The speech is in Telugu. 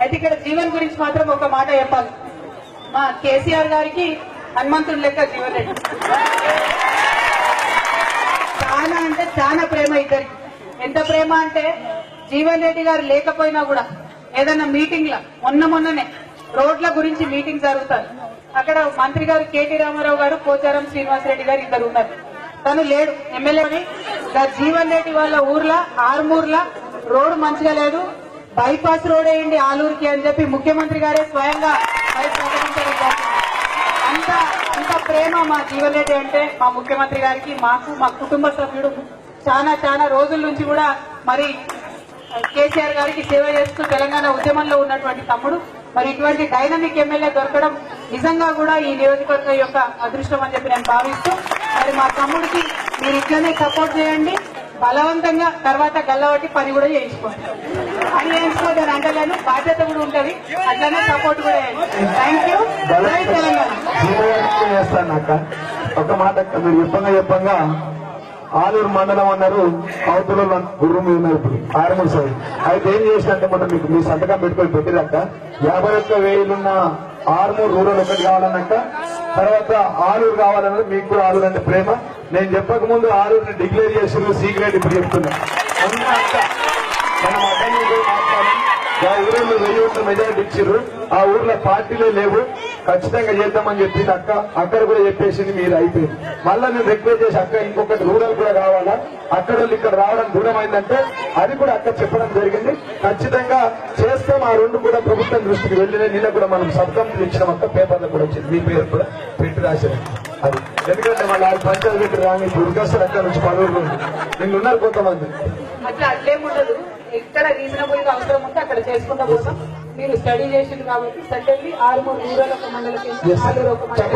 అయితే ఇక్కడ జీవన్ గురించి మాత్రం ఒక మాట చెప్పాలి. మా కేసీఆర్ గారికి హనుమంతుడు లెక్క జీవన్ రెడ్డి. చాలా అంటే చాలా ప్రేమ ఇద్దరికి. ఎంత ప్రేమ అంటే జీవన్ రెడ్డి గారు లేకపోయినా కూడా ఏదైనా మీటింగ్ లా మొన్ననే రోడ్ల గురించి మీటింగ్ జరుగుతారు. అక్కడ మంత్రి గారు కేటీ రామారావు గారు, పోచారం శ్రీనివాసరెడ్డి గారు ఇద్దరు ఉన్నారు. తను లేడు ఎమ్మెల్యే. జీవన్ రెడ్డి వాళ్ళ ఊర్లో ఆర్మూర్లా రోడ్డు మంచిగా లేదు, బైపాస్ రోడ్ వేయండి ఆలూరుకి అని చెప్పి ముఖ్యమంత్రి గారే స్వయంగా ప్రకటించడం జరిగింది. అంత ప్రేమ మా జీవన్ రెడ్డి అంటే మా ముఖ్యమంత్రి గారికి, మాకు, మా కుటుంబ సభ్యుడు. చాలా రోజుల నుంచి కూడా మరి కేసీఆర్ గారికి సేవ చేస్తూ తెలంగాణ ఉద్యమంలో ఉన్నటువంటి తమ్ముడు. మరి ఇటువంటి డైనమిక్ ఎమ్మెల్యే దొరకడం నిజంగా కూడా ఈ నియోజకవర్గం యొక్క అదృష్టం అని చెప్పి నేను భావిస్తూ, మరి మా తమ్ముడికి మీరు ఇట్లనే సపోర్ట్ చేయండి. బలవంతంగా తర్వాత గల్లబట్టి పని కూడా చేయించుకోండి. పని చేయించుకోవద్దని అంటలేను, బాధ్యత కూడా ఉంటది. అట్లనే సపోర్ట్ కూడా చేయండి. Thank you. జై తెలంగాణ. ఒక మాట మీరు చెప్పంగా ఆలూరు మండలం అన్నారు, అవతల గుర్రు మీద ఉన్నారు. ఇప్పుడు ఆర్మూర్ సైడ్ అయితే ఏం చేసినట్టే మొన్న మీకు మీ సంతకం పెట్టుకొని పెట్టినాక 51,000 ఆర్మూర్ రూరల్ ఒకటి కావాలన్నాక తర్వాత ఆలూరు కావాలన్నది మీకు కూడా ఆలూరు అంటే ప్రేమ. నేను చెప్పక ముందు ఆలూరుని డిక్లేర్ చేసి సీక్రెట్ ఇప్పుడు చెప్తున్నా. మనం అడ్డంగా మాట్లాడాలి. ఆ ఊరిలో 1000 మెజారిటీ ఇచ్చారు. ఆ ఊర్లో పార్టీలే లేవు, ఖచ్చితంగా చేద్దామని చెప్పింది అక్క. అక్కడ కూడా చెప్పేసింది, మీరు అయిపోయింది. మళ్ళా నేను రిక్వెస్ట్ చేసి అక్క ఇంకొకటి రూరల్ కూడా కావాలా, అక్కడ ఇక్కడ రావడం దూరం అయిందంటే అది కూడా అక్క చెప్పడం జరిగింది. ఖచ్చితంగా చేస్తాం. ఆ రెండు కూడా ప్రభుత్వం దృష్టికి వెళ్ళిన నిన్న కూడా మనం సబ్ కంపెనీ ఇచ్చిన అక్క పేపర్లో కూడా వచ్చింది, మీ పేరు కూడా పెట్టి రాశారు. అది ఎందుకంటే మళ్ళీ అది పంచాయతీ పెట్టి రాని దుర్గాస్తారు అక్కడ నుంచి పలువురు నిన్ను ఉన్నారు కొంతమంది. అట్లా అట్లేముండదు. ఎక్కడ రీజనబుల్ గా అవసరం ఉంటే అక్కడ చేసుకుంటా పోతాం. మీరు స్టడీ చేసింది కాబట్టి సడన్లీ ఆర్మూర్ రూరల్ ఒక మండలం, ఆలూరు ఒక మండలం.